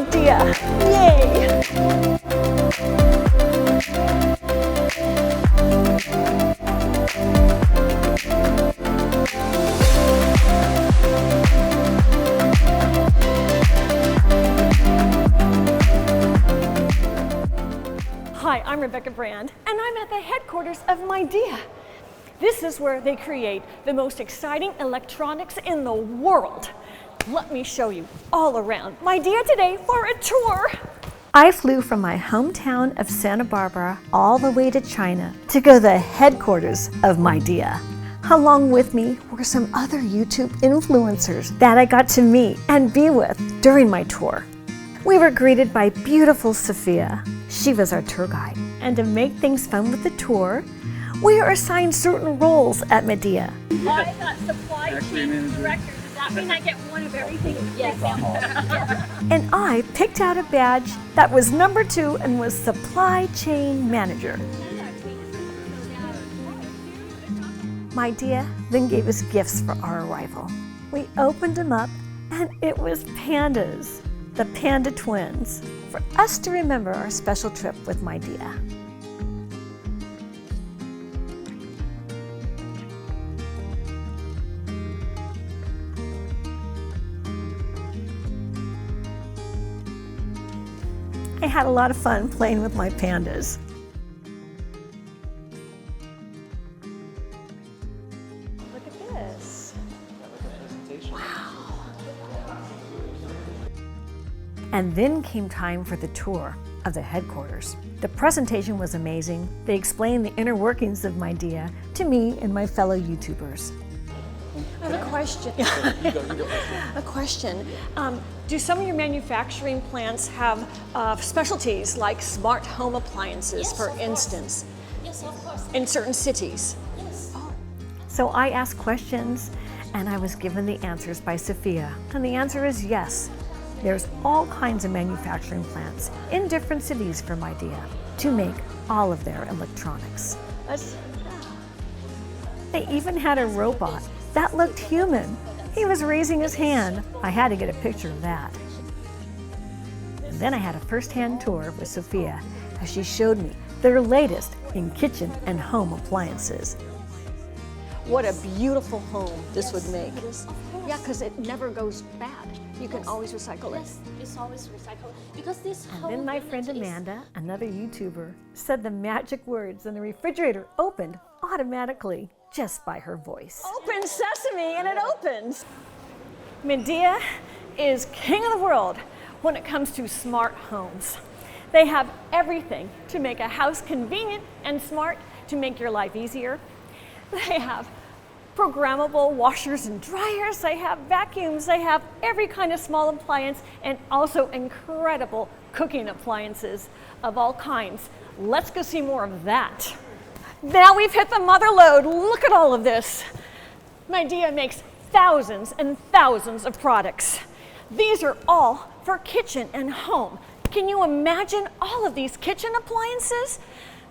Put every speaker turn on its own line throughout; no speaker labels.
Midea. Yay! Hi, I'm Rebecca Brand, and I'm at the headquarters of Midea. This is where they create the most exciting electronics in the world. Let me show you all around Midea today for a tour. I flew from my hometown of Santa Barbara all the way to China to go to the headquarters of Midea. Along with me were some other YouTube influencers that I got to meet and be with during my tour. We were greeted by beautiful Sophia. She was our tour guide. And to make things fun with the tour, we are assigned certain roles at Midea.
I got supply chain director. Does that mean I get one of everything? Yes.
And I picked out a badge that was number 2 and was supply chain manager. Midea then gave us gifts for our arrival. We opened them up and it was pandas, the panda twins, for us to remember our special trip with Midea. I had a lot of fun playing with my pandas. Look at this. Wow. And then came time for the tour of the headquarters. The presentation was amazing. They explained the inner workings of Midea to me and my fellow YouTubers. I have a question. A question. Do some of your manufacturing plants have specialties like smart home appliances,
Yes,
for
of course.
instance,
Yes, of course.
in certain cities?
Yes.
So I asked questions and I was given the answers by Sophia. And the answer is yes. There's all kinds of manufacturing plants in different cities for Midea to make all of their electronics. They even had a robot that looked human. He was raising his hand. I had to get a picture of that. And then I had a first-hand tour with Sophia as she showed me their latest in kitchen and home appliances. What a beautiful home this would make. Yeah, because it never goes bad. You can always recycle it.
Yes, it's always recycled because this
And
whole
then my
unit
friend
is-
Amanda, another YouTuber, said the magic words and the refrigerator opened automatically just by her voice. Open sesame and it opens. Midea is king of the world when it comes to smart homes. They have everything to make a house convenient and smart to make your life easier. They have programmable washers and dryers, they have vacuums, they have every kind of small appliance, and also incredible cooking appliances of all kinds. Let's go see more of that. Now we've hit the mother lode. Look at all of this. Midea makes thousands and thousands of products. These are all for kitchen and home. Can you imagine all of these kitchen appliances?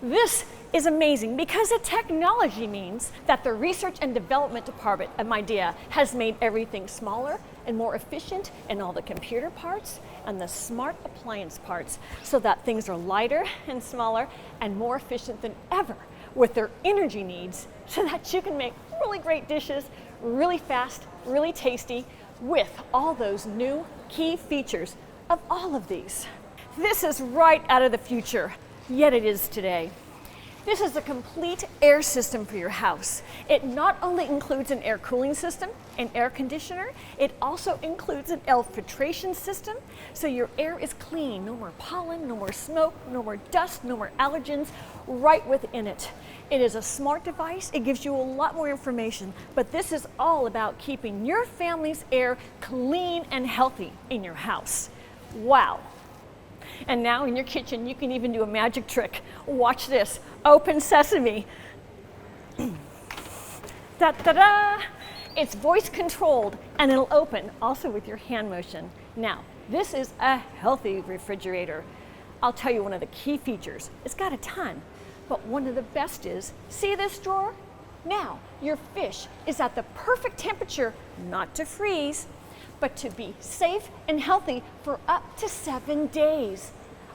This is amazing because the technology means that the research and development department at Midea has made everything smaller and more efficient in all the computer parts and the smart appliance parts so that things are lighter and smaller and more efficient than ever with their energy needs so that you can make really great dishes really fast, really tasty with all those new key features of all of these. This is right out of the future, yet it is today. This is a complete air system for your house. It not only includes an air cooling system, an air conditioner, it also includes an air filtration system, so your air is clean. No more pollen, no more smoke, no more dust, no more allergens right within it. It is a smart device. It gives you a lot more information, but this is all about keeping your family's air clean and healthy in your house. Wow. And now in your kitchen, you can even do a magic trick. Watch this. Open sesame. Da-da-da! It's voice controlled and it'll open also with your hand motion. Now, this is a healthy refrigerator. I'll tell you one of the key features. It's got a ton, but one of the best is, see this drawer? Now, your fish is at the perfect temperature, not to freeze, but to be safe and healthy for up to 7 days.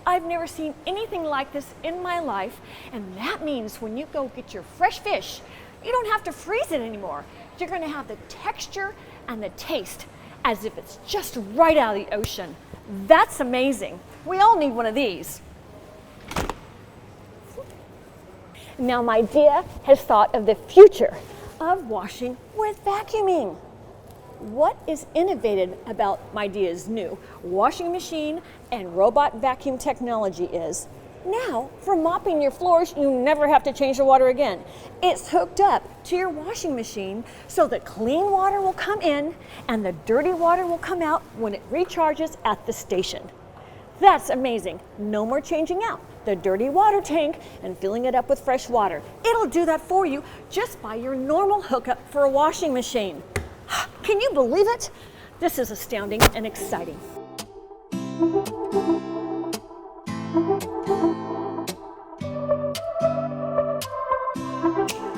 I've never seen anything like this in my life, and that means when you go get your fresh fish, you don't have to freeze it anymore. You're going to have the texture and the taste as if it's just right out of the ocean. That's amazing. We all need one of these. Now Midea has thought of the future of washing with vacuuming. What is innovative about Midea's new washing machine and robot vacuum technology is, now for mopping your floors, you never have to change the water again. It's hooked up to your washing machine so the clean water will come in and the dirty water will come out when it recharges at the station. That's amazing. No more changing out the dirty water tank and filling it up with fresh water. It'll do that for you just by your normal hookup for a washing machine. Can you believe it? This is astounding and exciting.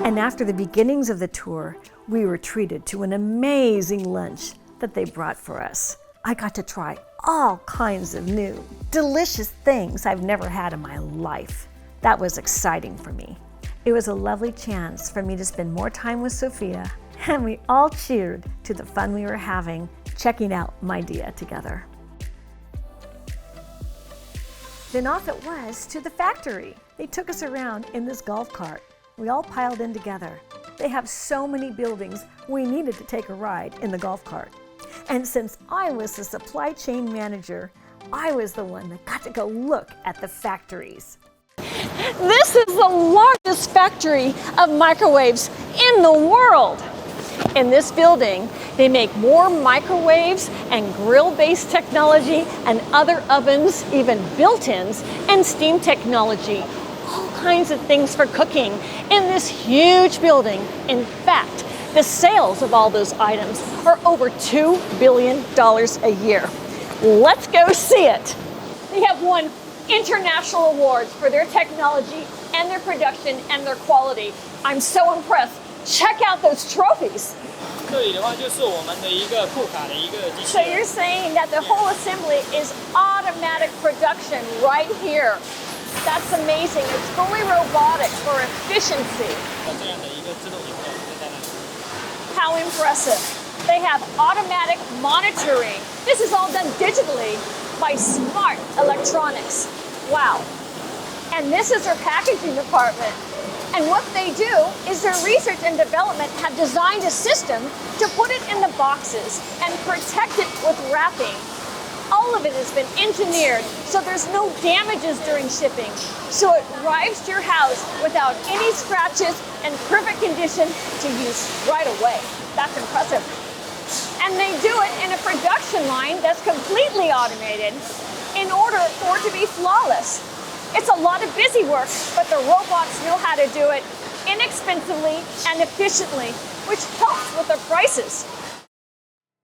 And after the beginnings of the tour, we were treated to an amazing lunch that they brought for us. I got to try all kinds of new, delicious things I've never had in my life. That was exciting for me. It was a lovely chance for me to spend more time with Sophia, and we all cheered to the fun we were having checking out Midea together. Then off it was to the factory. They took us around in this golf cart. We all piled in together. They have so many buildings, we needed to take a ride in the golf cart. And since I was the supply chain manager, I was the one that got to go look at the factories. This is the largest factory of microwaves in the world. In this building, they make more microwaves and grill-based technology and other ovens, even built-ins, and steam technology. All kinds of things for cooking in this huge building. In fact, the sales of all those items are over $2 billion a year. Let's go see it. They have won international awards for their technology and their production and their quality. I'm so impressed. Check out those trophies. So you're saying that the whole assembly is automatic production right here. That's amazing. It's fully robotic for efficiency. How impressive. They have automatic monitoring. This is all done digitally by smart electronics. Wow. And this is their packaging department. And what they do is their research and development have designed a system to put it in the boxes and protect it with wrapping. All of it has been engineered so there's no damages during shipping. So it arrives to your house without any scratches and perfect condition to use right away. That's impressive. And they do it in a production line that's completely automated in order for it to be flawless. It's a lot of busy work, but the robots know how to do it inexpensively and efficiently, which helps with the prices.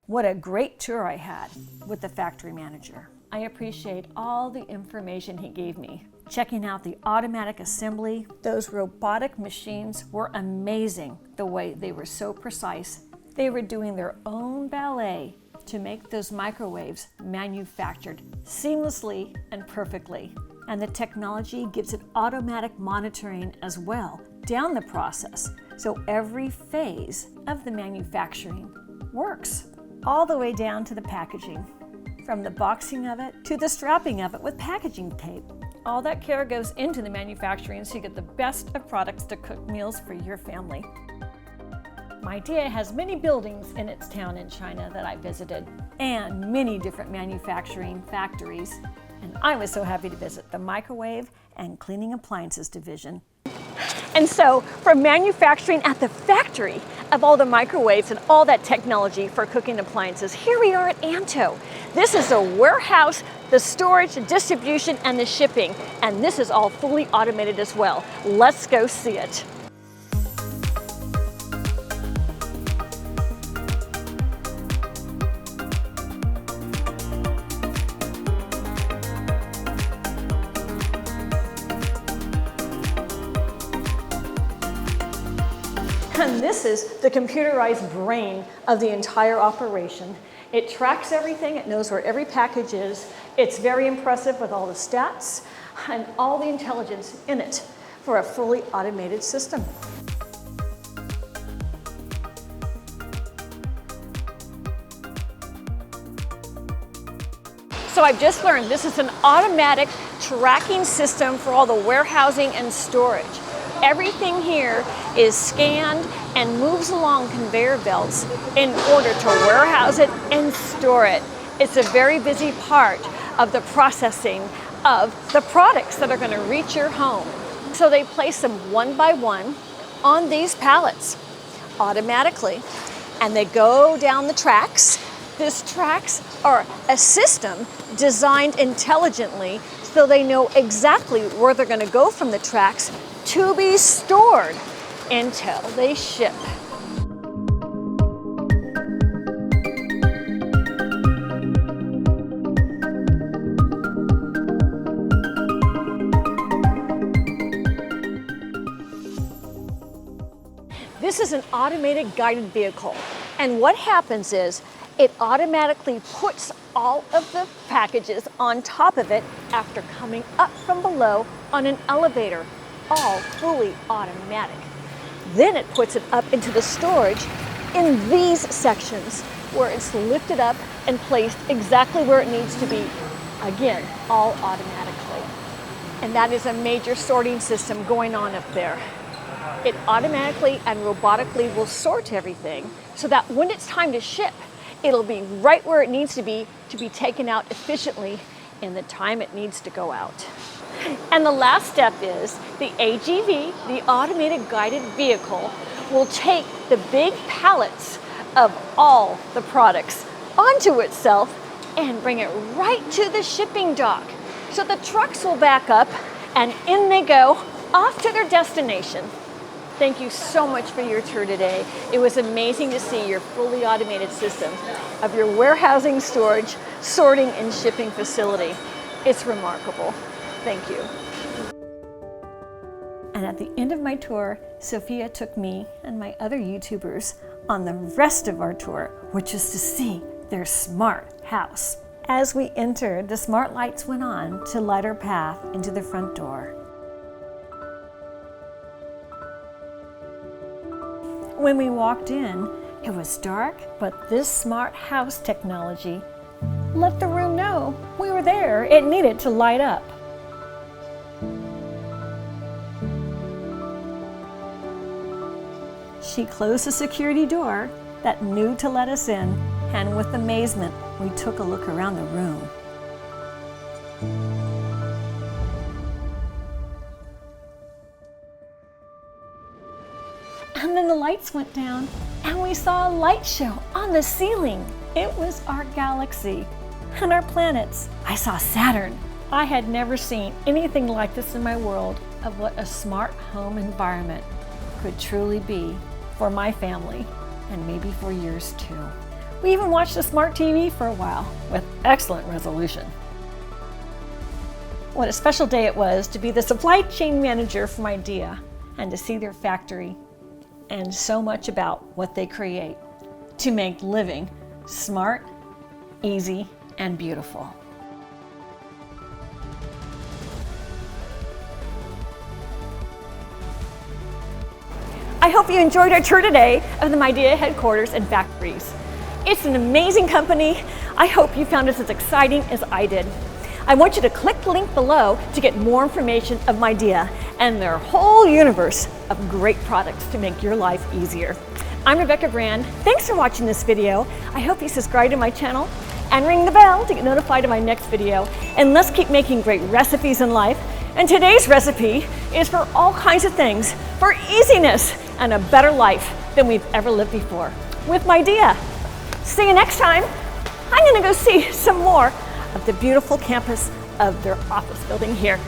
What a great tour I had with the factory manager. I appreciate all the information he gave me. Checking out the automatic assembly, those robotic machines were amazing the way they were so precise. They were doing their own ballet to make those microwaves manufactured seamlessly and perfectly. And the technology gives it automatic monitoring as well down the process, so every phase of the manufacturing works, all the way down to the packaging, from the boxing of it to the strapping of it with packaging tape. All that care goes into the manufacturing so you get the best of products to cook meals for your family. Midea has many buildings in its town in China that I visited, and many different manufacturing factories. And I was so happy to visit the microwave and cleaning appliances division. And so, from manufacturing at the factory of all the microwaves and all that technology for cooking appliances, here we are at Anto. This is the warehouse, the storage, the distribution, and the shipping. And this is all fully automated as well. Let's go see it. And this is the computerized brain of the entire operation. It tracks everything, it knows where every package is. It's very impressive with all the stats and all the intelligence in it for a fully automated system. So I've just learned this is an automatic tracking system for all the warehousing and storage. Everything here is scanned and moves along conveyor belts in order to warehouse it and store it. It's a very busy part of the processing of the products that are going to reach your home. So they place them one by one on these pallets automatically, and they go down the tracks. These tracks are a system designed intelligently so they know exactly where they're going to go from the tracks to be stored until they ship. This is an automated guided vehicle, and what happens is it automatically puts all of the packages on top of it after coming up from below on an elevator, all fully automatic. Then it puts it up into the storage in these sections where it's lifted up and placed exactly where it needs to be. Again, all automatically. And that is a major sorting system going on up there. It automatically and robotically will sort everything so that when it's time to ship, it'll be right where it needs to be taken out efficiently in the time it needs to go out. And the last step is the AGV, the automated guided vehicle, will take the big pallets of all the products onto itself and bring it right to the shipping dock. So the trucks will back up and in they go, off to their destination. Thank you so much for your tour today. It was amazing to see your fully automated system of your warehousing, storage, sorting, and shipping facility. It's remarkable. Thank you. And at the end of my tour, Sophia took me and my other YouTubers on the rest of our tour, which is to see their smart house. As we entered, the smart lights went on to light our path into the front door. When we walked in, it was dark, but this smart house technology let the room know we were there. It needed to light up. She closed the security door that knew to let us in, and with amazement, we took a look around the room. And then the lights went down and we saw a light show on the ceiling. It was our galaxy and our planets. I saw Saturn. I had never seen anything like this in my world of what a smart home environment could truly be for my family and maybe for yours too. We even watched a smart TV for a while with excellent resolution. What a special day it was to be the supply chain manager for Midea and to see their factory and so much about what they create to make living smart, easy, and beautiful. I hope you enjoyed our tour today of the Midea headquarters and factories. It's an amazing company. I hope you found it as exciting as I did. I want you to click the link below to get more information of Midea and their whole universe of great products to make your life easier. I'm Rebecca Brand. Thanks for watching this video. I hope you subscribe to my channel and ring the bell to get notified of my next video. And let's keep making great recipes in life. And today's recipe is for all kinds of things, for easiness and a better life than we've ever lived before with Midea. See you next time. I'm gonna go see some more of the beautiful campus of their office building here.